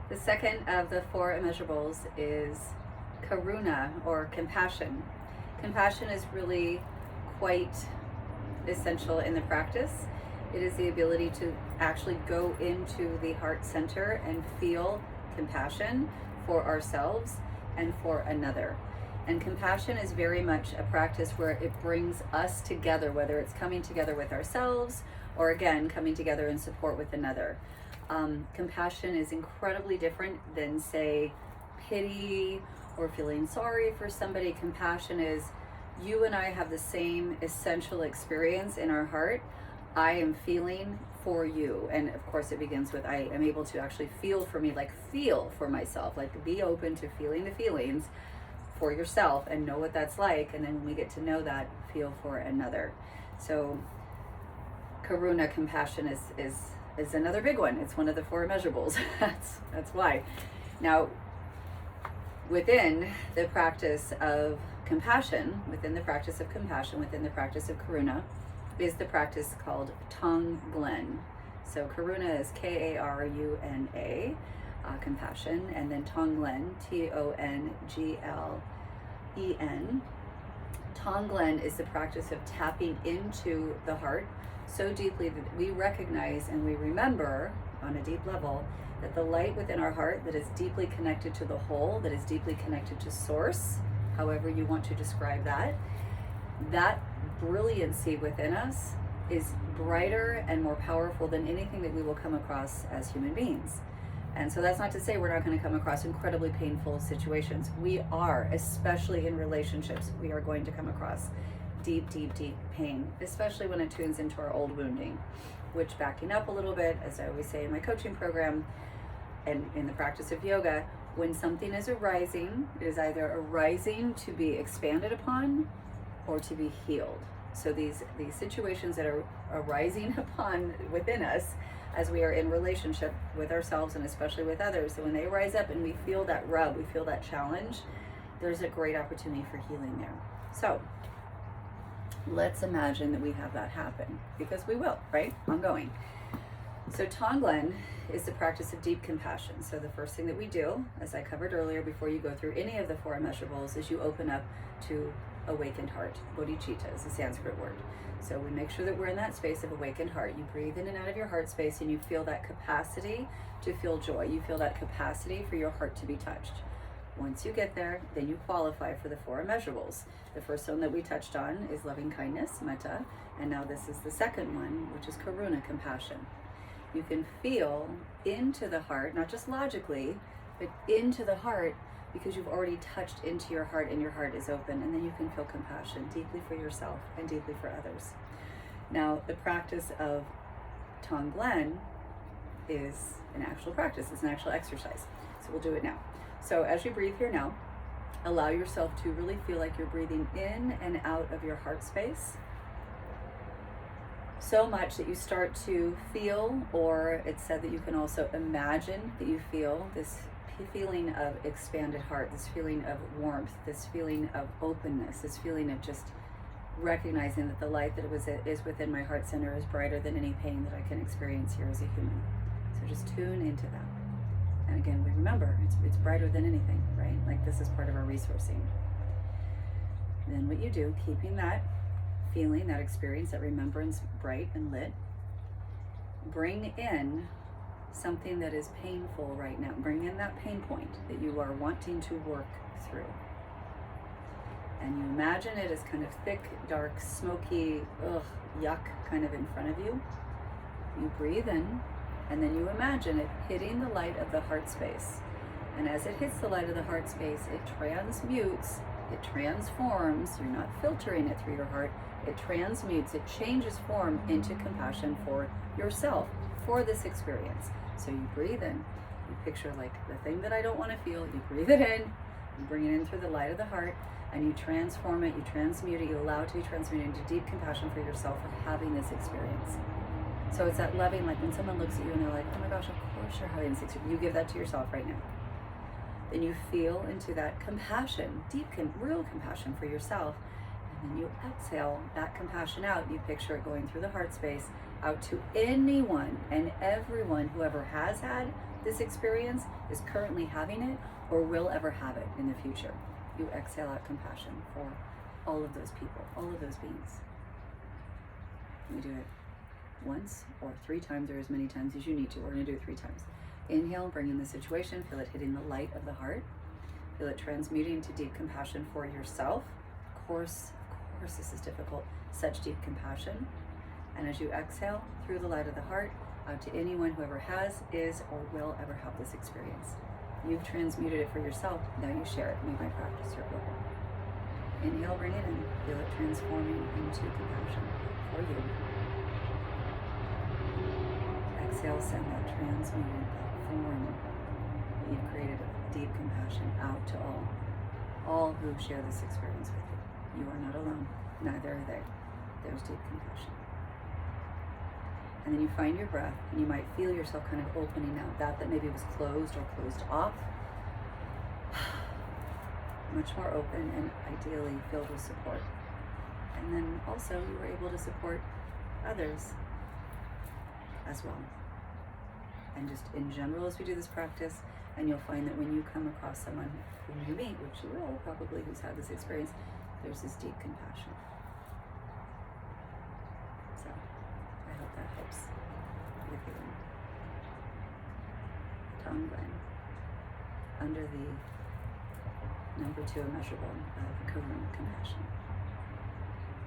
The second of the four immeasurables is Karuna, or compassion. Compassion is really quite essential in the practice. It is the ability to actually go into the heart center and feel compassion for ourselves and for another. And compassion is very much a practice where it brings us together, whether it's coming together with ourselves or, again, coming together in support with another. Compassion is incredibly different than, say, pity or feeling sorry for somebody. Compassion is you and I have the same essential experience in our heart. I am feeling for you. And of course it begins with I am able to actually feel for me, like feel for myself, like be open to feeling the feelings for yourself and know what that's like. And then when we get to know that, feel for another. So Karuna, compassion is another big one. It's one of the four immeasurables. That's why. Now, within the practice of compassion, within the practice of Karuna, is the practice called Tonglen. So Karuna is Karuna, compassion, and then Tonglen, Tonglen. Tonglen is the practice of tapping into the heart so deeply that we recognize and we remember on a deep level that the light within our heart that is deeply connected to the whole, that is deeply connected to source, however you want to describe that, that brilliancy within us is brighter and more powerful than anything that we will come across as human beings. And so that's not to say we're not going to come across incredibly painful situations. We are, especially in relationships, we are going to come across deep, deep, deep pain, especially when it tunes into our old wounding, which, backing up a little bit, as I always say in my coaching program and in the practice of yoga, when something is arising, it is either arising to be expanded upon or to be healed. So these situations that are arising upon within us as we are in relationship with ourselves and especially with others, so when they rise up and we feel that rub, we feel that challenge, there's a great opportunity for healing there. So let's imagine that we have that happen, because we will, right? Ongoing. So Tonglen is the practice of deep compassion. So the first thing that we do, as I covered earlier, before you go through any of the four immeasurables, is you open up to awakened heart. Bodhicitta is a Sanskrit word. So we make sure that we're in that space of awakened heart. You breathe in and out of your heart space and you feel that capacity to feel joy. You feel that capacity for your heart to be touched. Once you get there, then you qualify for the four immeasurables. The first one that we touched on is loving kindness, metta, and now this is the second one, which is Karuna, compassion. You can feel into the heart, not just logically, but into the heart, because you've already touched into your heart and your heart is open, and then you can feel compassion deeply for yourself and deeply for others. Now, the practice of Tonglen is an actual practice. It's an actual exercise. So we'll do it now. So as you breathe here now, allow yourself to really feel like you're breathing in and out of your heart space so much that you start to feel, or it's said that you can also imagine that you feel this feeling of expanded heart, this feeling of warmth, this feeling of openness, this feeling of just recognizing that the light that is within my heart center is brighter than any pain that I can experience here as a human. So just tune into that. And again, we remember it's brighter than anything, right? Like this is part of our resourcing. Then what you do, keeping that feeling, that experience, that remembrance bright and lit, bring in something that is painful right now. Bring in that pain point that you are wanting to work through. And you imagine it as kind of thick, dark, smoky, yuck kind of in front of you. You breathe in, and then you imagine it hitting the light of the heart space. And as it hits the light of the heart space, it transmutes, it transforms. You're not filtering it through your heart. It transmutes, it changes form into compassion for yourself, for this experience. So you breathe in, you picture like the thing that I don't want to feel, you breathe it in, you bring it in through the light of the heart, and you transform it, you transmute it, you allow it to be transmuted into deep compassion for yourself for having this experience. So it's that loving, like when someone looks at you and they're like, oh my gosh, of course you're having this experience. You give that to yourself right now. Then you feel into that compassion, deep, real compassion for yourself. And then you exhale that compassion out. You picture it going through the heart space out to anyone and everyone who ever has had this experience, is currently having it, or will ever have it in the future. You exhale out compassion for all of those people, all of those beings. We do it once or 3 times, or as many times as you need to. We're going to do it 3 times. Inhale, bring in the situation, feel it hitting the light of the heart. Feel it transmuting to deep compassion for yourself. Of course, this is difficult. Such deep compassion. And as you exhale through the light of the heart, out to anyone who ever has, is, or will ever have this experience. You've transmuted it for yourself. Now you share it. May my practice serve the whole. Inhale, bring it in. Feel it transforming into compassion for you. Exhale, send that transmuted form that you've created of deep compassion out to all who share this experience with you. You are not alone. Neither are they. There's deep compassion. And then you find your breath, and you might feel yourself kind of opening out that maybe was closed or closed off. Much more open and ideally filled with support. And then also you were able to support others as well. And just in general, as we do this practice, and you'll find that when you come across someone whom you meet, which you will probably, who's had this experience, there's this deep compassion. So I hope that helps with healing. Tonglen, under the number 2 immeasurable of Karuna, compassion.